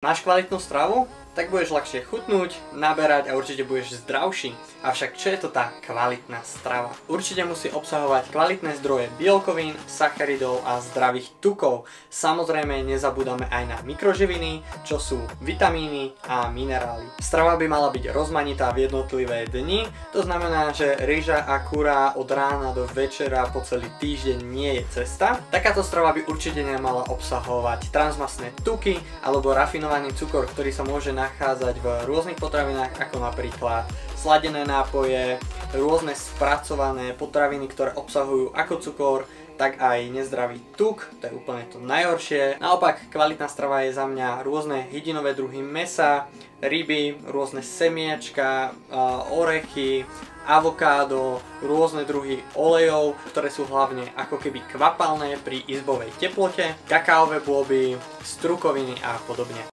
Máš kvalitnú stravu? Tak budeš ľahšie chutnúť, naberať a určite budeš zdravší. Avšak čo je to tá kvalitná strava? Určite musí obsahovať kvalitné zdroje bielkovín, sacharidov a zdravých tukov. Samozrejme nezabúdame aj na mikroživiny, čo sú vitamíny a minerály. Strava by mala byť rozmanitá v jednotlivé dni, to znamená, že ryža a kura od rána do večera po celý týždeň nie je cesta. Takáto strava by určite nemala obsahovať transmastné tuky alebo rafinovaný cukor, ktorý sa môže nachádzať v rôznych potravinách, ako napríklad sladené nápoje, rôzne spracované potraviny, ktoré obsahujú ako cukor, tak aj nezdravý tuk, to je úplne to najhoršie. Naopak, kvalitná strava je za mňa rôzne hydinové druhy mäsa, ryby, rôzne semiačka, orechy, avokádo, rôzne druhy olejov, ktoré sú hlavne ako keby kvapalné pri izbovej teplote, kakaové bôby, strukoviny a podobne.